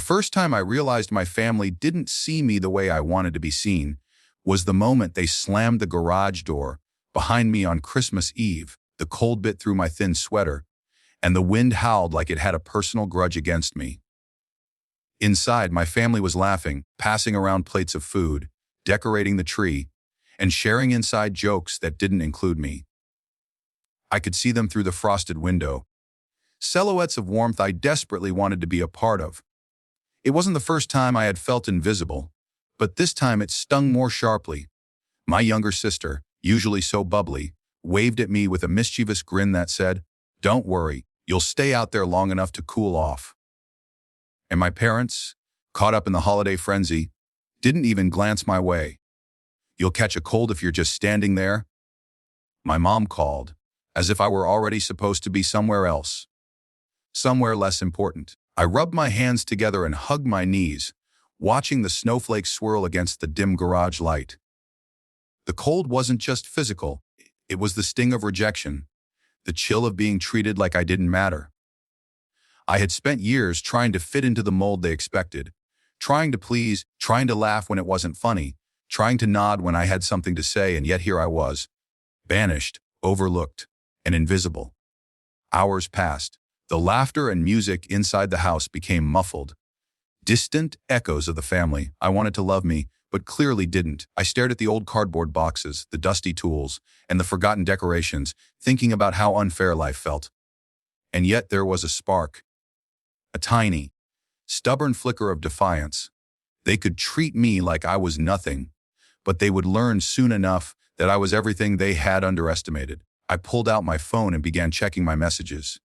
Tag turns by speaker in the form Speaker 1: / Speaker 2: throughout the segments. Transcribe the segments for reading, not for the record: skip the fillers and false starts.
Speaker 1: first time I realized my family didn't see me the way I wanted to be seen was the moment they slammed the garage door behind me on Christmas Eve. The cold bit through my thin sweater, and the wind howled like it had a personal grudge against me. Inside, my family was laughing, passing around plates of food, decorating the tree, and sharing inside jokes that didn't include me. I could see them through the frosted window, silhouettes of warmth I desperately wanted to be a part of. It wasn't the first time I had felt invisible, but this time it stung more sharply. My younger sister, usually so bubbly, waved at me with a mischievous grin that said, "Don't worry, you'll stay out there long enough to cool off." And my parents, caught up in the holiday frenzy, didn't even glance my way. "You'll catch a cold if you're just standing there." My mom called, as if I were already supposed to be somewhere else, somewhere less important. I rubbed my hands together and hugged my knees, watching the snowflakes swirl against the dim garage light. The cold wasn't just physical, it was the sting of rejection, the chill of being treated like I didn't matter. I had spent years trying to fit into the mold they expected, trying to please, trying to laugh when it wasn't funny, trying to nod when I had something to say, and yet here I was, banished, overlooked, and invisible. Hours passed. The laughter and music inside the house became muffled. Distant echoes of the family I wanted to love me, but clearly didn't. I stared at the old cardboard boxes, the dusty tools, and the forgotten decorations, thinking about how unfair life felt. And yet there was a spark. A tiny, stubborn flicker of defiance. They could treat me like I was nothing, but they would learn soon enough that I was everything they had underestimated. I pulled out my phone and began checking my messages.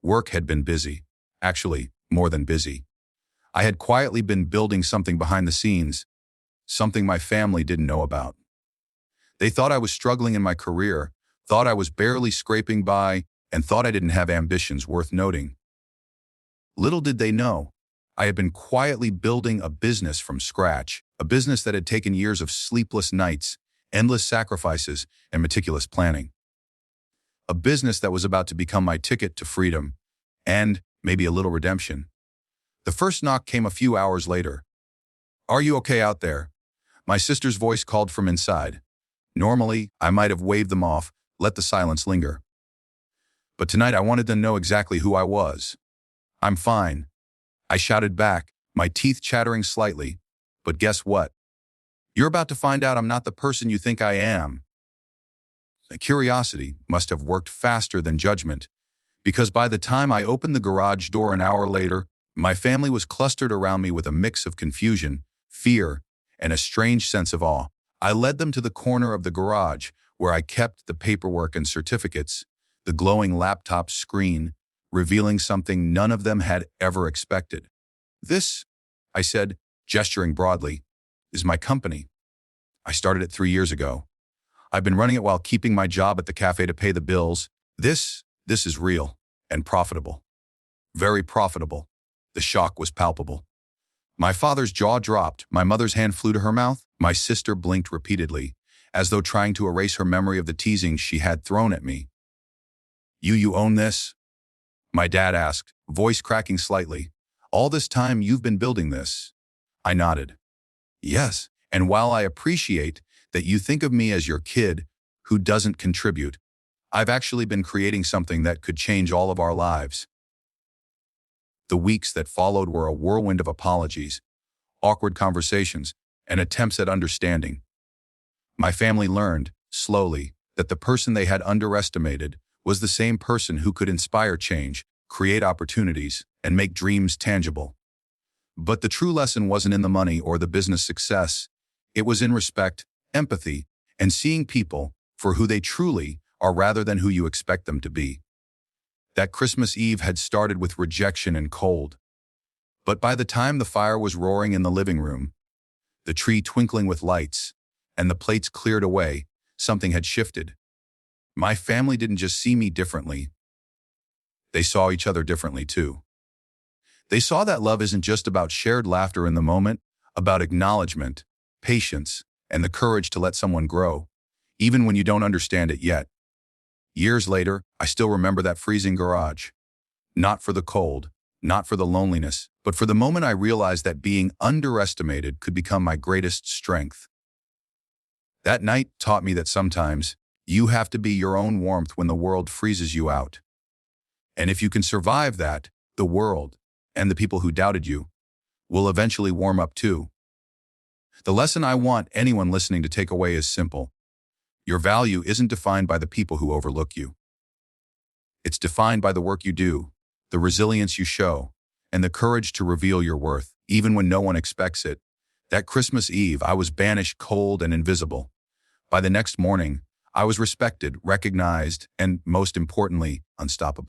Speaker 1: Work had been busy. Actually, more than busy. I had quietly been building something behind the scenes, something my family didn't know about. They thought I was struggling in my career, thought I was barely scraping by, and thought I didn't have ambitions worth noting. Little did they know, I had been quietly building a business from scratch, a business that had taken years of sleepless nights, endless sacrifices, and meticulous planning. A business that was about to become my ticket to freedom, and maybe a little redemption. The first knock came a few hours later. "Are you okay out there?" My sister's voice called from inside. Normally, I might have waved them off, let the silence linger. But tonight I wanted to know exactly who I was. "I'm fine," I shouted back, my teeth chattering slightly. "But guess what? You're about to find out I'm not the person you think I am." Curiosity must have worked faster than judgment, because by the time I opened the garage door an hour later, my family was clustered around me with a mix of confusion, fear, and a strange sense of awe. I led them to the corner of the garage where I kept the paperwork and certificates, the glowing laptop screen, revealing something none of them had ever expected. "This," I said, gesturing broadly, "is my company. I started it 3 years ago. I've been running it while keeping my job at the cafe to pay the bills. This is real and profitable. Very profitable." The shock was palpable. My father's jaw dropped, my mother's hand flew to her mouth, my sister blinked repeatedly, as though trying to erase her memory of the teasing she had thrown at me. You own this?" my dad asked, voice cracking slightly. "All this time you've been building this?" I nodded. "Yes, and while I appreciate that you think of me as your kid who doesn't contribute, I've actually been creating something that could change all of our lives." The weeks that followed were a whirlwind of apologies, awkward conversations, and attempts at understanding. My family learned, slowly, that the person they had underestimated was the same person who could inspire change, create opportunities, and make dreams tangible. But the true lesson wasn't in the money or the business success. It was in respect, empathy, and seeing people for who they truly are rather than who you expect them to be. That Christmas Eve had started with rejection and cold. But by the time the fire was roaring in the living room, the tree twinkling with lights, and the plates cleared away, something had shifted. My family didn't just see me differently. They saw each other differently too. They saw that love isn't just about shared laughter in the moment, about acknowledgement, patience, and the courage to let someone grow, even when you don't understand it yet. Years later, I still remember that freezing garage. Not for the cold, not for the loneliness, but for the moment I realized that being underestimated could become my greatest strength. That night taught me that sometimes you have to be your own warmth when the world freezes you out. And if you can survive that, the world, and the people who doubted you, will eventually warm up too. The lesson I want anyone listening to take away is simple. Your value isn't defined by the people who overlook you. It's defined by the work you do, the resilience you show, and the courage to reveal your worth, even when no one expects it. That Christmas Eve, I was banished, cold, and invisible. By the next morning, I was respected, recognized, and most importantly, unstoppable.